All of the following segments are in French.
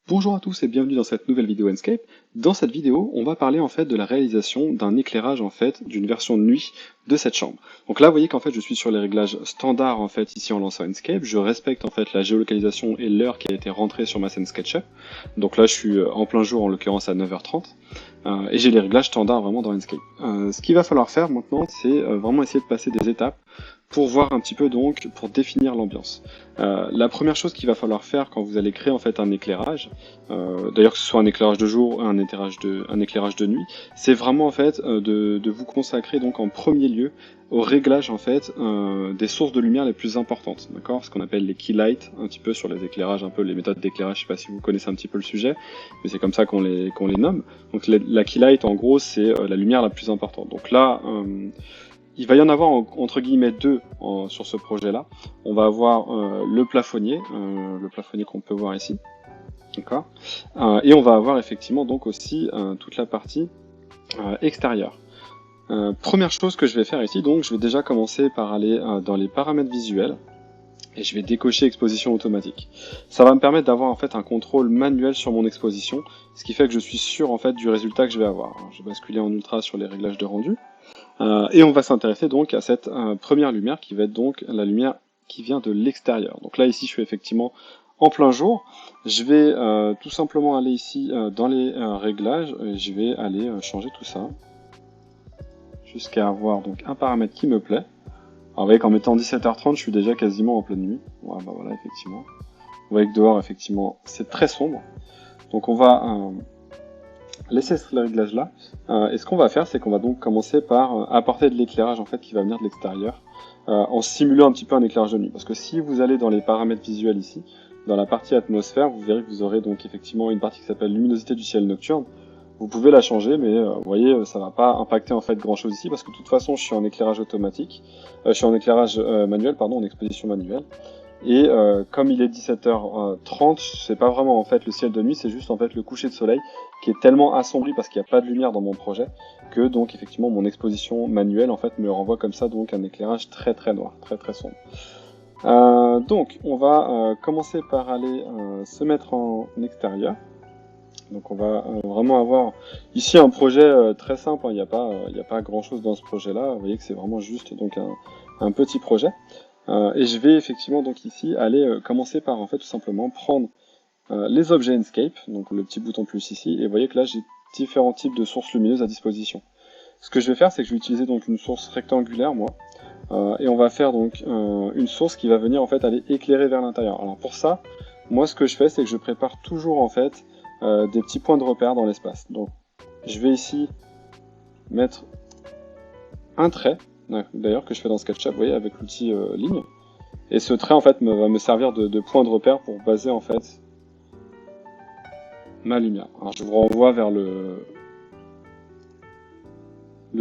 Bonjour à tous et bienvenue dans cette nouvelle vidéo Enscape. Dans cette vidéo, on va parler en fait de la réalisation d'un éclairage en fait d'une version nuit de cette chambre. Donc là, vous voyez qu'en fait, je suis sur les réglages standards en fait ici en lançant Enscape. Je respecte en fait la géolocalisation et l'heure qui a été rentrée sur ma scène SketchUp. Donc là, je suis en plein jour en l'occurrence à 9h30 et j'ai les réglages standards vraiment dans Enscape. Ce qu'il va falloir faire maintenant, c'est vraiment essayer de passer des étapes pour voir un petit peu donc, pour définir l'ambiance. La première chose qu'il va falloir faire quand vous allez créer en fait un éclairage, d'ailleurs que ce soit un éclairage de jour ou un éclairage de nuit, c'est vraiment en fait de vous consacrer donc en premier lieu au réglage en fait des sources de lumière les plus importantes, d'accord, ce qu'on appelle les key lights, un petit peu sur les éclairages, un peu les méthodes d'éclairage, je sais pas si vous connaissez un petit peu le sujet, mais c'est comme ça qu'on les nomme. Donc la key light en gros c'est la lumière la plus importante. Donc là il va y en avoir entre guillemets deux sur ce projet-là. On va avoir le plafonnier qu'on peut voir ici, d'accord. Et on va avoir effectivement donc aussi toute la partie extérieure. Première chose que je vais faire ici, donc je vais déjà commencer par aller dans les paramètres visuels et je vais décocher exposition automatique. Ça va me permettre d'avoir en fait un contrôle manuel sur mon exposition, ce qui fait que je suis sûr en fait du résultat que je vais avoir. Alors, je vais basculer en ultra sur les réglages de rendu. Et on va s'intéresser donc à cette première lumière qui va être donc la lumière qui vient de l'extérieur. Donc là ici je suis effectivement en plein jour. Je vais tout simplement aller ici dans les réglages et je vais aller changer tout ça jusqu'à avoir donc un paramètre qui me plaît. Alors vous voyez qu'en mettant 17h30 je suis déjà quasiment en pleine nuit. Ouais, bah voilà, effectivement. Vous voyez que dehors effectivement c'est très sombre. Donc on va laisser ce réglage là, et ce qu'on va faire c'est qu'on va donc commencer par apporter de l'éclairage en fait qui va venir de l'extérieur en simulant un petit peu un éclairage de nuit, parce que si vous allez dans les paramètres visuels ici, dans la partie atmosphère, vous verrez que vous aurez donc effectivement une partie qui s'appelle luminosité du ciel nocturne. Vous pouvez la changer, mais vous voyez ça va pas impacter en fait grand chose ici, parce que de toute façon je suis en éclairage automatique, je suis en éclairage manuel, pardon, en exposition manuelle. Et comme il est 17h30, c'est pas vraiment en fait le ciel de nuit, c'est juste en fait le coucher de soleil qui est tellement assombri parce qu'il n'y a pas de lumière dans mon projet que donc effectivement mon exposition manuelle en fait me renvoie comme ça donc un éclairage très très noir, très très sombre. Donc on va commencer par aller se mettre en extérieur. Donc on va vraiment avoir ici un projet très simple, hein. Il n'y a pas grand chose dans ce projet là, vous voyez que c'est vraiment juste donc un petit projet. Et je vais effectivement donc ici aller commencer par en fait tout simplement prendre les objets Enscape, donc le petit bouton plus ici, et vous voyez que là j'ai différents types de sources lumineuses à disposition. Ce que je vais faire c'est que je vais utiliser donc une source rectangulaire moi, et on va faire donc une source qui va venir en fait aller éclairer vers l'intérieur. Alors pour ça, moi ce que je fais c'est que je prépare toujours en fait des petits points de repère dans l'espace. Donc je vais ici mettre un trait, d'ailleurs que je fais dans SketchUp, vous voyez, avec l'outil ligne. Et ce trait en fait va me servir de point de repère pour baser en fait ma lumière. Alors je vous renvoie vers le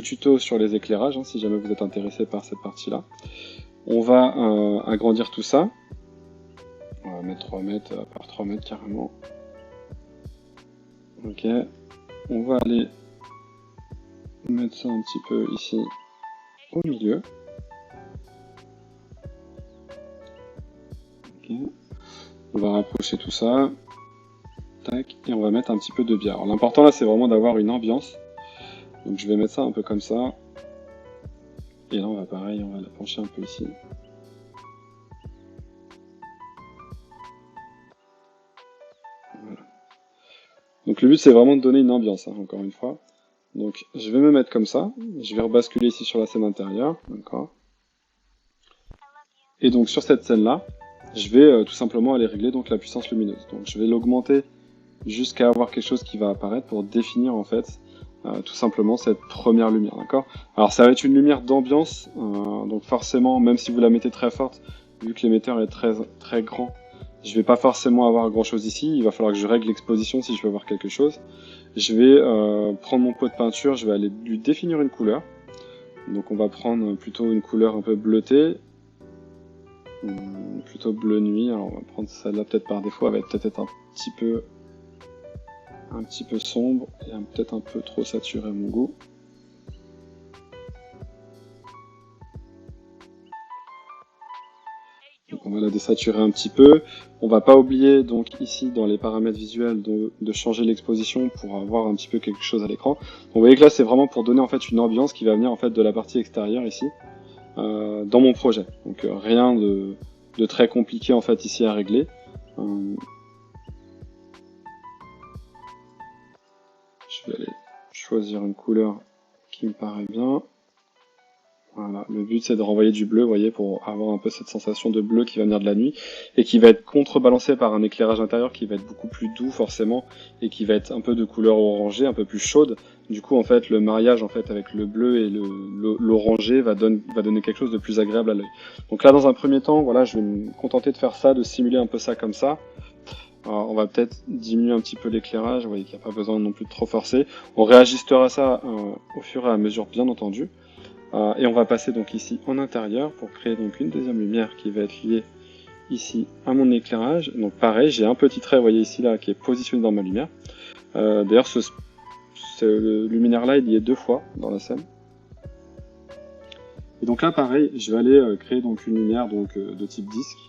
tuto sur les éclairages, hein, si jamais vous êtes intéressé par cette partie-là. On va agrandir tout ça. On va mettre 3 mètres par 3 mètres carrément. Ok. On va aller mettre ça un petit peu ici au milieu. Okay. On va rapprocher tout ça. Tac. Et on va mettre un petit peu de biais. Alors l'important là c'est vraiment d'avoir une ambiance. Donc je vais mettre ça un peu comme ça. Et là on va pareil, on va la pencher un peu ici. Voilà. Donc le but c'est vraiment de donner une ambiance, hein, encore une fois. Donc je vais me mettre comme ça. Je vais rebasculer ici sur la scène intérieure. D'accord. Et donc sur cette scène là, je vais tout simplement aller régler donc la puissance lumineuse. Donc je vais l'augmenter jusqu'à avoir quelque chose qui va apparaître pour définir en fait tout simplement cette première lumière, d'accord. Alors ça va être une lumière d'ambiance, donc forcément, même si vous la mettez très forte, vu que l'émetteur est très, très grand, je vais pas forcément avoir grand chose ici, il va falloir que je règle l'exposition si je veux avoir quelque chose. Je vais prendre mon pot de peinture, je vais aller lui définir une couleur, donc on va prendre plutôt une couleur un peu bleutée, plutôt bleu nuit, alors on va prendre celle-là peut-être par défaut, elle va peut-être être un petit peu sombre et peut-être un peu trop saturé à mon goût. on va la désaturer un petit peu. On va pas oublier donc ici dans les paramètres visuels de changer l'exposition pour avoir un petit peu quelque chose à l'écran. Donc vous voyez que là c'est vraiment pour donner en fait une ambiance qui va venir en fait de la partie extérieure ici dans mon projet. Donc rien de très compliqué en fait ici à régler. Je vais aller choisir une couleur qui me paraît bien. Voilà, le but c'est de renvoyer du bleu, vous voyez, pour avoir un peu cette sensation de bleu qui va venir de la nuit et qui va être contrebalancé par un éclairage intérieur qui va être beaucoup plus doux forcément et qui va être un peu de couleur orangée, un peu plus chaude. Du coup, en fait, le mariage en fait avec le bleu et l'orangé va donner quelque chose de plus agréable à l'œil. Donc là, dans un premier temps, voilà, je vais me contenter de faire ça, de simuler un peu ça comme ça. Alors, on va peut-être diminuer un petit peu l'éclairage, vous voyez qu'il n'y a pas besoin non plus de trop forcer. On réajustera ça au fur et à mesure, bien entendu. Et on va passer donc ici en intérieur pour créer donc une deuxième lumière qui va être liée ici à mon éclairage. Donc pareil, j'ai un petit trait, vous voyez ici là, qui est positionné dans ma lumière. D'ailleurs, ce luminaire là, il y est 2 fois dans la scène. Et donc là, pareil, je vais aller créer donc une lumière donc de type disque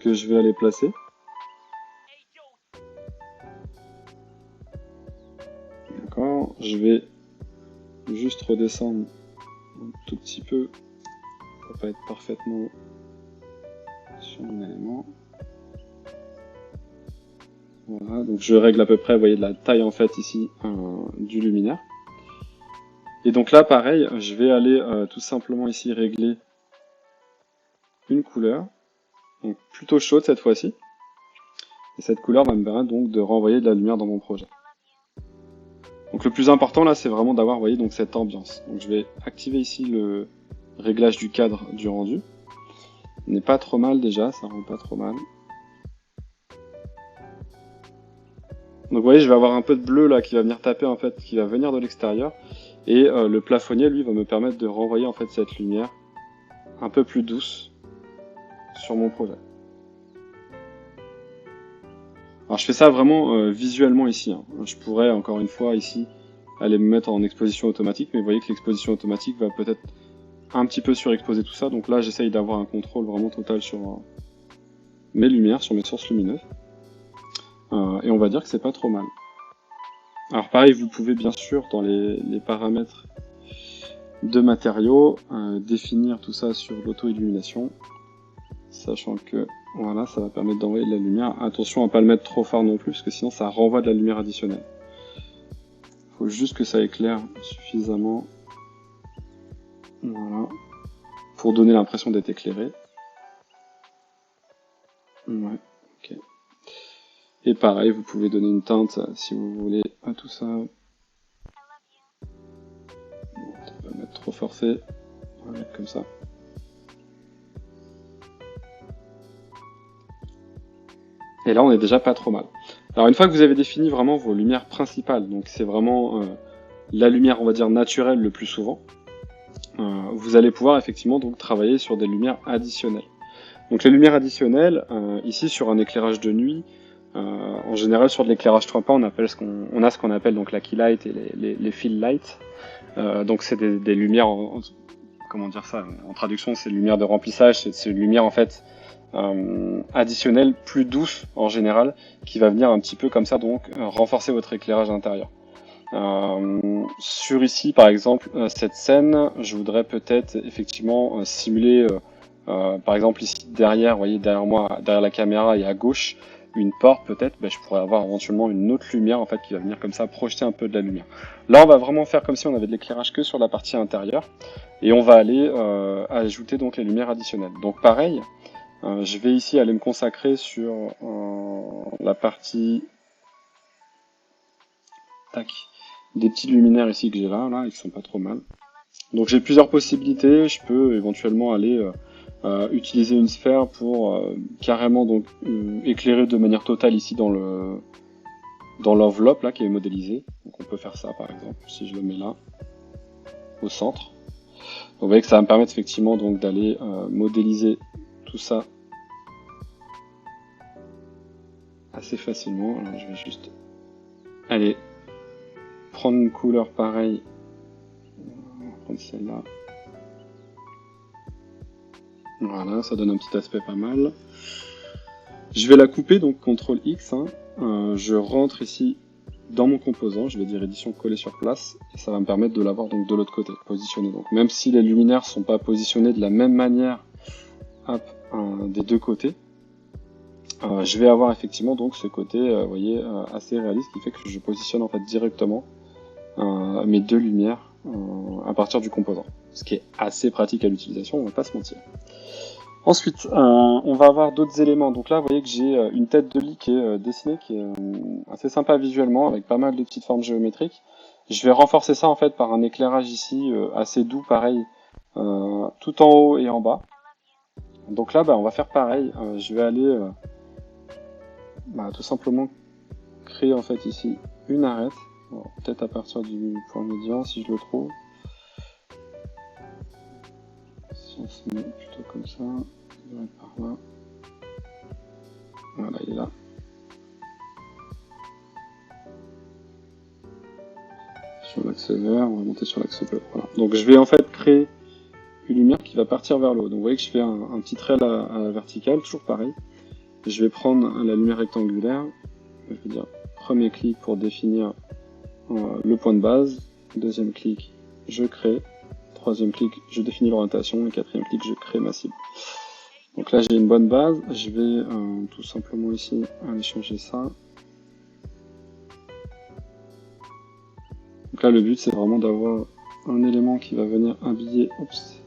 que je vais aller placer. D'accord, je vais juste redescendre un tout petit peu pour pas être parfaitement sur mon élément. Voilà, donc je règle à peu près, vous voyez, de la taille en fait ici du luminaire. Et donc là, pareil, je vais aller tout simplement ici régler une couleur, donc plutôt chaude cette fois-ci. Et cette couleur va me permettre donc de renvoyer de la lumière dans mon projet. Donc le plus important là, c'est vraiment d'avoir, vous voyez, donc cette ambiance. Donc je vais activer ici le réglage du cadre du rendu. Il n'est pas trop mal déjà, ça rend pas trop mal. Donc vous voyez, je vais avoir un peu de bleu là qui va venir taper en fait, qui va venir de l'extérieur. Et le plafonnier, lui, va me permettre de renvoyer en fait cette lumière un peu plus douce sur mon projet. Alors je fais ça vraiment visuellement ici. Hein. Je pourrais encore une fois ici aller me mettre en exposition automatique, mais vous voyez que l'exposition automatique va peut-être un petit peu surexposer tout ça. Donc là, j'essaye d'avoir un contrôle vraiment total sur mes lumières, sur mes sources lumineuses. Et on va dire que c'est pas trop mal. Alors pareil, vous pouvez bien sûr dans les paramètres de matériaux définir tout ça sur l'auto-illumination, sachant que voilà, ça va permettre d'envoyer de la lumière. Attention à pas le mettre trop fort non plus, parce que sinon ça renvoie de la lumière additionnelle. Il faut juste que ça éclaire suffisamment, voilà, pour donner l'impression d'être éclairé. Ouais, ok. Et pareil, vous pouvez donner une teinte si vous voulez à tout ça. Bon, on va pas mettre trop forcé, on va mettre comme ça. Et là, on est déjà pas trop mal. Alors une fois que vous avez défini vraiment vos lumières principales, donc c'est vraiment la lumière, on va dire, naturelle le plus souvent, vous allez pouvoir effectivement donc travailler sur des lumières additionnelles. Donc les lumières additionnelles, ici sur un éclairage de nuit, en général sur de l'éclairage trempant, on a ce qu'on appelle donc la key light et les fill light. Donc c'est des lumières, comment dire ça, en traduction c'est lumière de remplissage, c'est une lumière en fait additionnelle plus douce en général, qui va venir un petit peu comme ça donc renforcer votre éclairage intérieur. Sur ici par exemple cette scène, je voudrais peut-être effectivement simuler par exemple ici derrière, vous voyez derrière moi, derrière la caméra et à gauche une porte peut-être, ben, je pourrais avoir éventuellement une autre lumière en fait qui va venir comme ça projeter un peu de la lumière. Là on va vraiment faire comme si on avait de l'éclairage que sur la partie intérieure et on va aller ajouter donc les lumières additionnelles. Donc pareil, je vais ici aller me consacrer sur la partie tac, des petits luminaires ici que j'ai là, ils sont pas trop mal. Donc j'ai plusieurs possibilités, je peux éventuellement aller utiliser une sphère pour carrément donc éclairer de manière totale ici dans l'enveloppe là qui est modélisée. Donc on peut faire ça par exemple si je le mets là au centre. Donc vous voyez que ça va me permettre effectivement donc d'aller modéliser tout ça assez facilement. Alors je vais juste aller prendre une couleur pareille. On va prendre celle-là. Voilà, ça donne un petit aspect pas mal. Je vais la couper, donc CTRL X, hein. Je rentre ici dans mon composant, je vais dire édition coller sur place, et ça va me permettre de l'avoir donc de l'autre côté, positionné. Donc même si les luminaires sont pas positionnés de la même manière, hop, des deux côtés, je vais avoir effectivement donc ce côté, vous voyez, assez réaliste, qui fait que je positionne en fait directement mes deux lumières à partir du composant, ce qui est assez pratique à l'utilisation, on va pas se mentir. Ensuite, on va avoir d'autres éléments. Donc là, vous voyez que j'ai une tête de lit qui est dessinée, qui est assez sympa visuellement, avec pas mal de petites formes géométriques. Je vais renforcer ça en fait par un éclairage ici assez doux, pareil, tout en haut et en bas. Donc là, on va faire pareil. Je vais aller tout simplement créer en fait ici une arête. Peut-être à partir du point médian si je le trouve. Si on se met plutôt comme ça, il va être par là. Voilà, il est là. Sur l'axe vert, on va monter sur l'axe bleu. Voilà. Donc je vais en fait créer une lumière qui va partir vers le haut. Donc vous voyez que je fais un petit trait à la verticale, toujours pareil. Je vais prendre la lumière rectangulaire. Je vais dire premier clic pour définir le point de base. Deuxième clic, je crée. Troisième clic, je définis l'orientation. Et quatrième clic, je crée ma cible. Donc là j'ai une bonne base. Je vais tout simplement ici aller changer ça. Donc là le but c'est vraiment d'avoir un élément qui va venir habiller. Oups.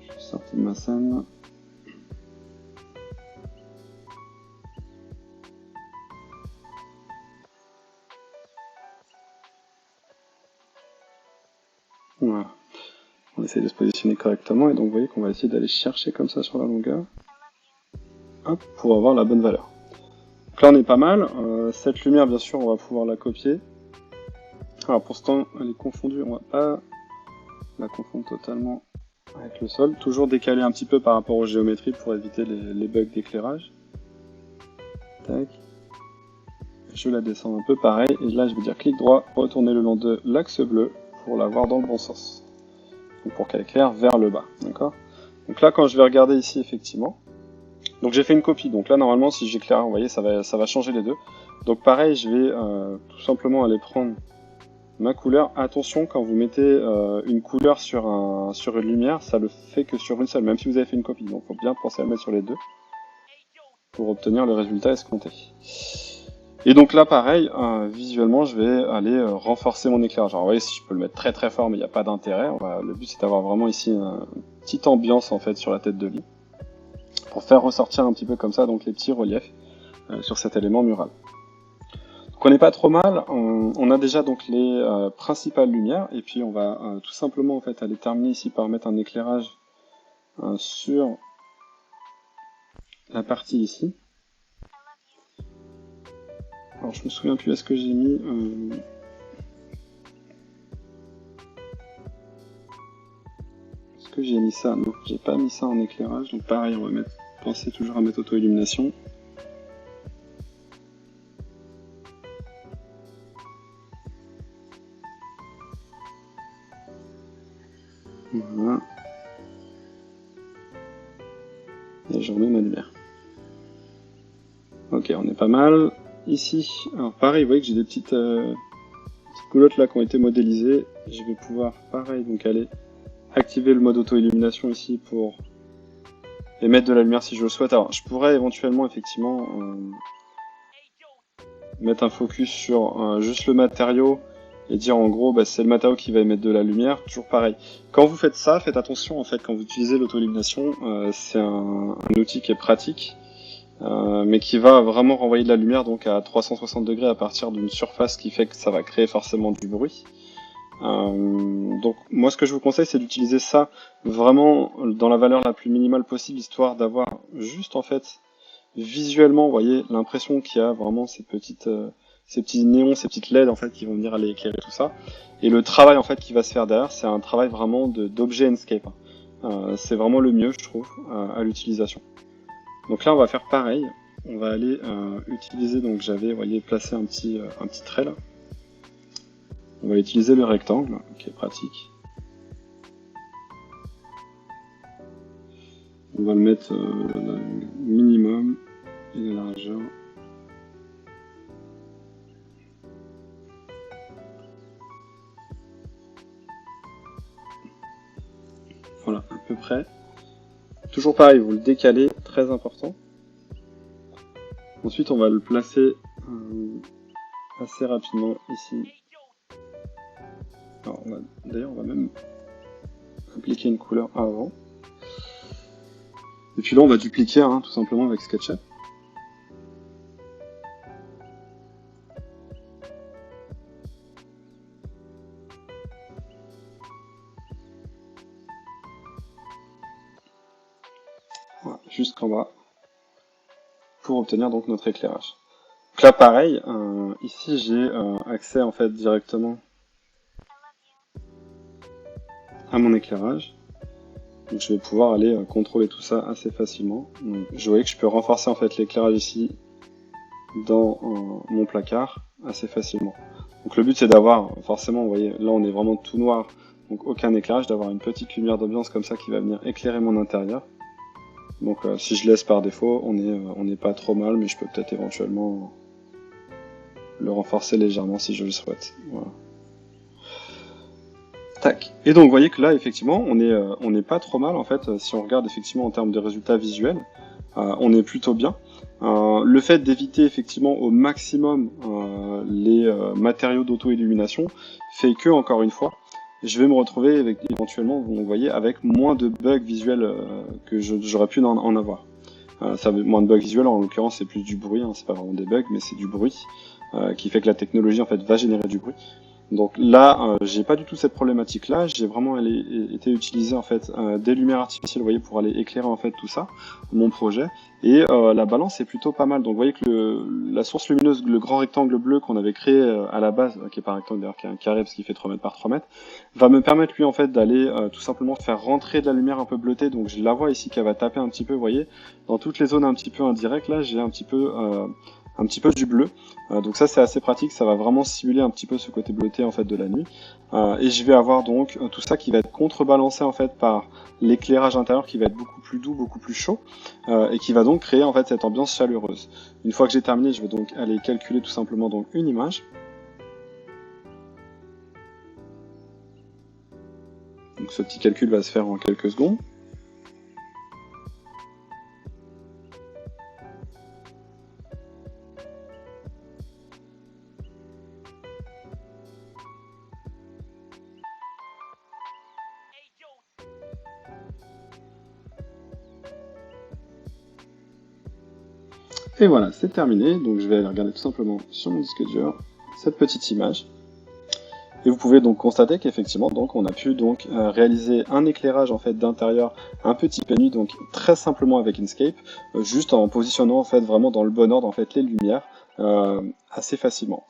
Je suis sorti de ma scène. Voilà. On essaie de se positionner correctement et donc vous voyez qu'on va essayer d'aller chercher comme ça sur la longueur. Hop, pour avoir la bonne valeur. Donc là on est pas mal. Cette lumière bien sûr on va pouvoir la copier. Alors pour ce temps elle est confondue, on va pas la confondre totalement avec le sol. Toujours décaler un petit peu par rapport aux géométries pour éviter les bugs d'éclairage. Tac. Je la descends un peu pareil et là je vais dire clic droit, retourner le long de l'axe bleu pour l'avoir dans le bon sens. Donc pour qu'elle éclaire vers le bas, d'accord? Donc là quand je vais regarder ici effectivement, donc j'ai fait une copie, donc là normalement si j'éclaire, vous voyez ça va changer les deux. Donc pareil je vais tout simplement aller prendre ma couleur. Attention quand vous mettez une couleur sur une lumière, ça le fait que sur une seule, même si vous avez fait une copie, donc il faut bien penser à le mettre sur les deux pour obtenir le résultat escompté. Et donc là, pareil, visuellement, je vais aller renforcer mon éclairage. Alors, vous voyez, si je peux le mettre très très fort, mais il n'y a pas d'intérêt. Le but, c'est d'avoir vraiment ici une petite ambiance en fait sur la tête de lit, pour faire ressortir un petit peu comme ça donc les petits reliefs sur cet élément mural. Donc on n'est pas trop mal. On a déjà donc les principales lumières, et puis on va tout simplement en fait aller terminer ici par mettre un éclairage sur la partie ici. Alors je me souviens plus, est-ce que j'ai mis... Est-ce que j'ai mis ça? Non, j'ai pas mis ça en éclairage, donc pareil, on va penser toujours à mettre auto-illumination. Voilà. Et je remets ma lumière. Ok, on est pas mal. Ici, alors pareil, vous voyez que j'ai des petites goulottes là qui ont été modélisées. Je vais pouvoir, pareil, donc aller activer le mode auto-illumination ici pour émettre de la lumière si je le souhaite. Alors, je pourrais éventuellement, effectivement, mettre un focus sur juste le matériau et dire en gros, c'est le matériau qui va émettre de la lumière. Toujours pareil. Quand vous faites ça, faites attention, en fait, quand vous utilisez l'auto-illumination, c'est un outil qui est pratique. Mais qui va vraiment renvoyer de la lumière donc à 360 degrés à partir d'une surface qui fait que ça va créer forcément du bruit. Donc moi ce que je vous conseille c'est d'utiliser ça vraiment dans la valeur la plus minimale possible, histoire d'avoir juste en fait visuellement, vous voyez, l'impression qu'il y a vraiment ces petits néons, ces petites LED en fait qui vont venir aller éclairer tout ça. Et le travail en fait qui va se faire derrière, c'est un travail vraiment d'objet Enscape. C'est vraiment le mieux je trouve à l'utilisation. Donc là on va faire pareil, on va aller utiliser, donc j'avais, vous voyez, placé un petit trait là. On va utiliser le rectangle, qui est pratique. On va le mettre le minimum et la largeur. Voilà, à peu près. Toujours pareil, vous le décalez, très important. Ensuite, on va le placer assez rapidement ici. Alors, d'ailleurs, on va même appliquer une couleur avant. Et puis là, on va dupliquer hein, tout simplement avec SketchUp. Voilà, jusqu'en bas, pour obtenir donc notre éclairage. Donc là, pareil, ici j'ai accès en fait directement à mon éclairage. Donc je vais pouvoir aller contrôler tout ça assez facilement. Donc, je vois que je peux renforcer en fait l'éclairage ici dans mon placard assez facilement. Donc le but c'est d'avoir, forcément, vous voyez, là on est vraiment tout noir, donc aucun éclairage, d'avoir une petite lumière d'ambiance comme ça qui va venir éclairer mon intérieur. Donc si je laisse par défaut, on n'est pas trop mal, mais je peux peut-être éventuellement le renforcer légèrement si je le souhaite. Voilà. Tac. Et donc vous voyez que là effectivement on n'est pas trop mal en fait si on regarde effectivement en termes de résultats visuels, on est plutôt bien. Le fait d'éviter effectivement au maximum les matériaux d'auto-illumination fait que encore une fois je vais me retrouver avec, éventuellement, vous voyez, avec moins de bugs visuels que j'aurais pu en avoir. Moins de bugs visuels, en l'occurrence, c'est plus du bruit, hein, c'est pas vraiment des bugs, mais c'est du bruit qui fait que la technologie en fait va générer du bruit. Donc là, j'ai pas du tout cette problématique-là. J'ai vraiment été utiliser en fait des lumières artificielles, vous voyez, pour aller éclairer en fait tout ça, mon projet. Et la balance est plutôt pas mal. Donc vous voyez que la source lumineuse, le grand rectangle bleu qu'on avait créé à la base, qui est pas un rectangle d'ailleurs, qui est un carré parce qu'il fait 3 mètres par 3 mètres, va me permettre lui en fait d'aller tout simplement faire rentrer de la lumière un peu bleutée. Donc je la vois ici qu'elle va taper un petit peu, vous voyez, dans toutes les zones un petit peu indirectes. Là, j'ai un petit peu du bleu. Donc ça c'est assez pratique, ça va vraiment simuler un petit peu ce côté bleuté en fait de la nuit. Et je vais avoir donc tout ça qui va être contrebalancé en fait par l'éclairage intérieur qui va être beaucoup plus doux, beaucoup plus chaud, et qui va donc créer en fait cette ambiance chaleureuse. Une fois que j'ai terminé, je vais donc aller calculer tout simplement donc une image. Donc ce petit calcul va se faire en quelques secondes. Et voilà, c'est terminé. Donc je vais aller regarder tout simplement sur mon disque dur cette petite image. Et vous pouvez donc constater qu'effectivement, donc on a pu donc réaliser un éclairage en fait d'intérieur un petit peu nuit, donc très simplement avec Inkscape, juste en positionnant en fait vraiment dans le bon ordre en fait les lumières assez facilement.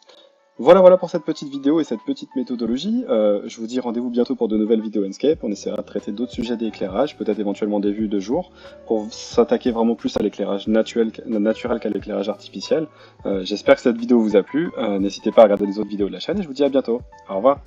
Voilà pour cette petite vidéo et cette petite méthodologie. Je vous dis rendez-vous bientôt pour de nouvelles vidéos Inkscape. On essaiera de traiter d'autres sujets d'éclairage, peut-être éventuellement des vues de jour, pour s'attaquer vraiment plus à l'éclairage naturel qu'à l'éclairage artificiel. J'espère que cette vidéo vous a plu. N'hésitez pas à regarder les autres vidéos de la chaîne et je vous dis à bientôt. Au revoir.